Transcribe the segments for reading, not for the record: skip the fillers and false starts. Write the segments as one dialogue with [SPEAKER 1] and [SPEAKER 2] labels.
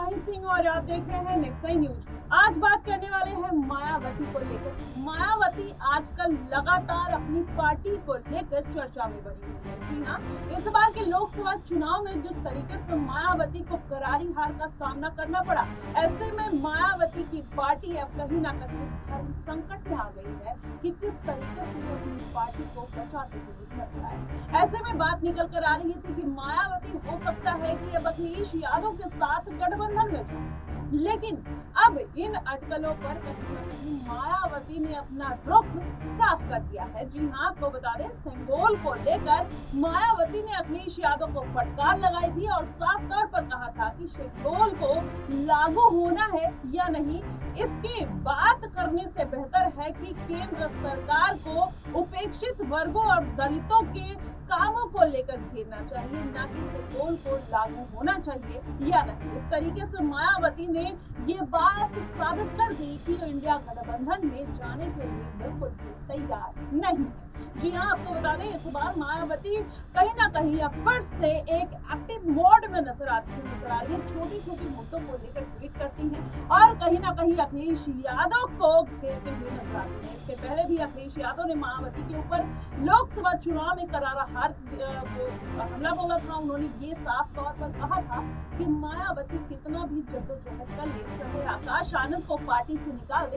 [SPEAKER 1] माही सिंह और आप देख रहे हैं नेक्स्ट नाइन न्यूज। आज बात करने वाले हैं मायावती को लेकर। मायावती आजकल लगातार अपनी पार्टी को लेकर चर्चा में बनी हुई है। जी हाँ, इस बार के लोकसभा चुनाव में जिस तरीके से मायावती को करारी हार का सामना करना पड़ा, ऐसे में मायावती की पार्टी अब कहीं ना कहीं धर्म संकट में आ गई है कि किस तरीके से वो अपनी पार्टी को बचाते हुए नजर आए। ऐसे में बात निकल कर आ रही थी कि मायावती हो सकता है कि अब अखिलेश यादव के साथ गठबंधन में जाए, लेकिन अब इन अटकलों पर कहीं ना कहीं मायावती ने अपना रुख साफ कर दिया है। जी हाँ, आपको बता दें, सिंगोल को लेकर मायावती ने अखिलेश यादव को फटकार लगाई थी और साफ तौर पर कहा था कि सिंगोल को लागू होना है या नहीं, इसकी बात करने से बेहतर है कि केंद्र सरकार को उपेक्षित वर्गों और दलितों के कामों को लेकर घेरना चाहिए, ना कि सिंगोल को लागू होना चाहिए या नहीं। इस तरीके से मायावती ने ये बात साबित कर दी कि इंडिया गठबंधन में जाने के लिए बिल्कुल भी तैयार नहीं है। जी हाँ, आपको बता दें, इस बार मायावती कहीं ना कहीं अब फिर से एक एक्टिव मोड में नजर आ रही है। छोटी छोटी मुद्दों को लेकर ट्वीट करती हैं और कहीं ना कहीं अखिलेश यादव को घेरते हुए नजर आती है। इसके पहले भी अखिलेश यादव ने मायावती के ऊपर लोकसभा चुनाव में करारा हमला बोला था। उन्होंने ये साफ तौर पर कहा था कि मायावती कितना भी जद्दोजहद कर ले, चाहे आकाश आनंद को पार्टी से निकाल दे,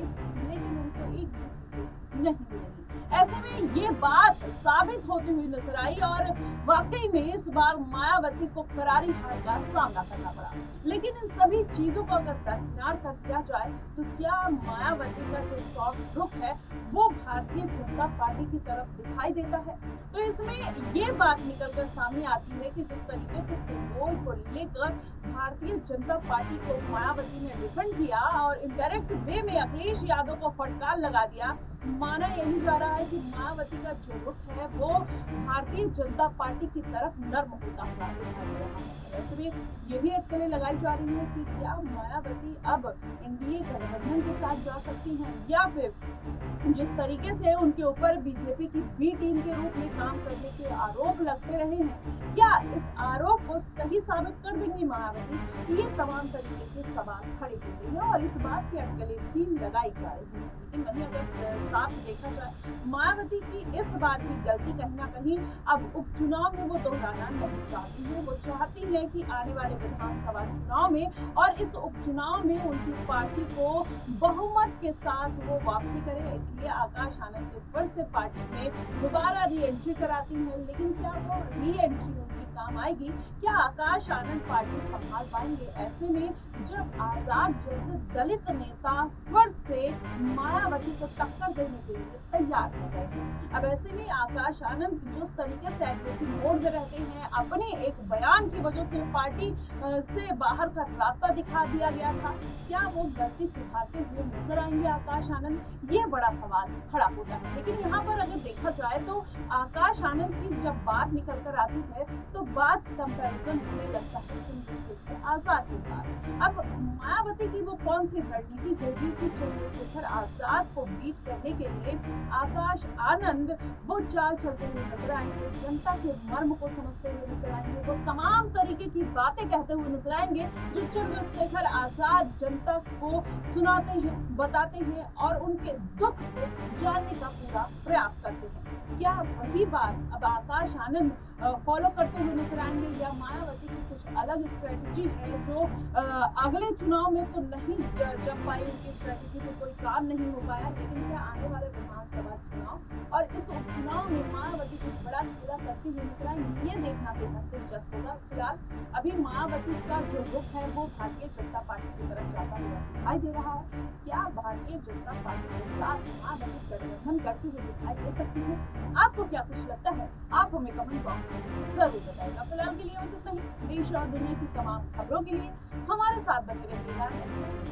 [SPEAKER 1] लेकिन उनको एक भी सीटें नहीं मिलेगी। ऐसे में ये बात साबित होती हुई नजर आई और वाकई में इस बार मायावती को करारी हार का सामना करना पड़ा। लेकिन इन सभी चीजों को अगर दरकिनार कर दिया जाए तो क्या मायावती का जो सॉफ्ट रुख है वो भारतीय जनता पार्टी की तरफ दिखाई देता है? तो इसमें ये बात निकलकर सामने आती है कि जिस तरीके से सिंगोल को लेकर भारतीय जनता पार्टी को मायावती ने डिफेंड किया और इनडायरेक्ट वे में अखिलेश यादव को फटकार लगा दिया, माना यही जा रहा है कि मायावती का जो रुख है वो भारतीय जनता पार्टी की तरफ नर्म होता हुआ दिखाई दे रहा है। ऐसे में ये भी अटकलें लगाई जा रही है कि क्या मायावती अब एनडीए गठबंधन के साथ जा सकती हैं, या फिर जिस तरीके से उनके ऊपर बीजेपी की बी टीम के रूप में काम करने के आरोप लगते रहे हैं, क्या इस आरोप को सही साबित कर देंगी मायावती? ये तमाम तरीके के सवाल खड़े होते हैं और इस बात की अटकलें भी लगाई जा रही हैं। लेकिन वहीं अगर साथ देखा जाए, मायावती की इस बार की गलती कहीं ना कहीं अब उपचुनाव में वो दोहराना नहीं चाहती है। वो चाहती है कि आने वाले विधानसभा चुनाव में और इस उपचुनाव में उनकी पार्टी को बहुमत के साथ वो वापसी करे, इसलिए आकाश आनंद के फिर से पार्टी में दोबारा री एंट्री कराती है। लेकिन क्या वो री एंट्री उनकी काम आएगी? क्या आकाश आनंद पार्टी संभाल पाएंगे? ऐसे में जब आजाद जैसे दलित नेता फिर से मायावती को टक्कर देने के लिए तैयार हो गए हैं, अब ऐसे में आकाश आनंद जिस तरीके से एग्रेसिव मोड में रहते हैं, अपने एक बयान की वजह से पार्टी से बाहर का रास्ता दिखा दिया गया था, क्या वो गलती सुधारते हुए नजर आएंगे आकाश आनंद? ये बड़ा सवाल खड़ा होता है। लेकिन यहाँ पर अगर देखा जाए तो आकाश आनंद की जब बात निकल कर आती है तो बात कंपैरिजन होने लगता है चंद्रशेखर आजाद के साथ। अब मायावती की वो कौन सी रणनीति होगी कि चंद्रशेखर आजाद को बीट करने के लिए आकाश आनंद वो चाल चलते हुए नजर आएंगे, जनता के मर्म को समझते हुए नजर आएंगे, वो तमाम तरीके की बातें कहते हुए नजर आएंगे जो चंद्रशेखर आजाद जनता को सुनाते हैं, बताते हैं और उनके दुख को जानने का पूरा प्रयास करते हैं। क्या वही बात अब आकाश आनंद फॉलो करते हुए नजर आएंगे, या मायावती की कुछ अलग स्ट्रेटजी है जो अगले चुनाव में तो नहीं जम पाई, उनकी स्ट्रेटजी तो कोई काम नहीं हो पाया, लेकिन क्या आने वाले विधानसभा चुनाव और इस उपचुनाव में मायावती कुछ बड़ा खेला करती हुई नजर आएंगी? ये देखना बेहद दिलचस्प होगा। फिलहाल अभी मायावती का जो रुख है वो भारतीय जनता पार्टी की तरफ जाता हुआ दिखाई दे रहा है। क्या भारतीय जनता पार्टी के साथ मायावती गठबंधन करती हुई दिखाई दे सकती है? आपको क्या कुछ लगता है? आप हमें कमेंट बॉक्स में जरूर बताइएगा। फिलहाल के लिए बस इतना ही। देश और दुनिया की तमाम खबरों के लिए हमारे साथ बने रहिएगा।